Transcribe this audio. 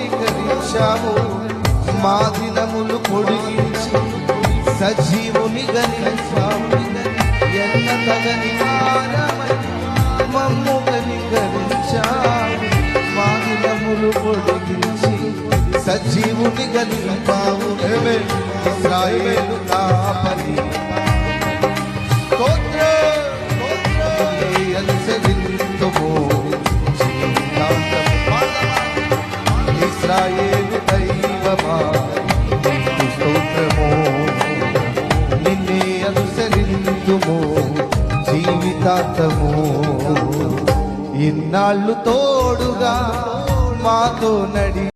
కనికరించావు, మా దినములు పొడిగించి సజీవునిగా నిలిచావు. ఎన్న తగని వారమై మమ్ము కనికరించావు, మా దినములు పొడిగించి సజీవునిగా నిలిపావు. ఇశ్రాయేలు కాపరి అనుసరింతుము ఇశ్రాయేలు దైవమా నీకు స్తోత్రము. నిన్నే అనుసరింతుము జీవితాంతము. ఇన్నాళ్ళు తోడుగా మాతో నడి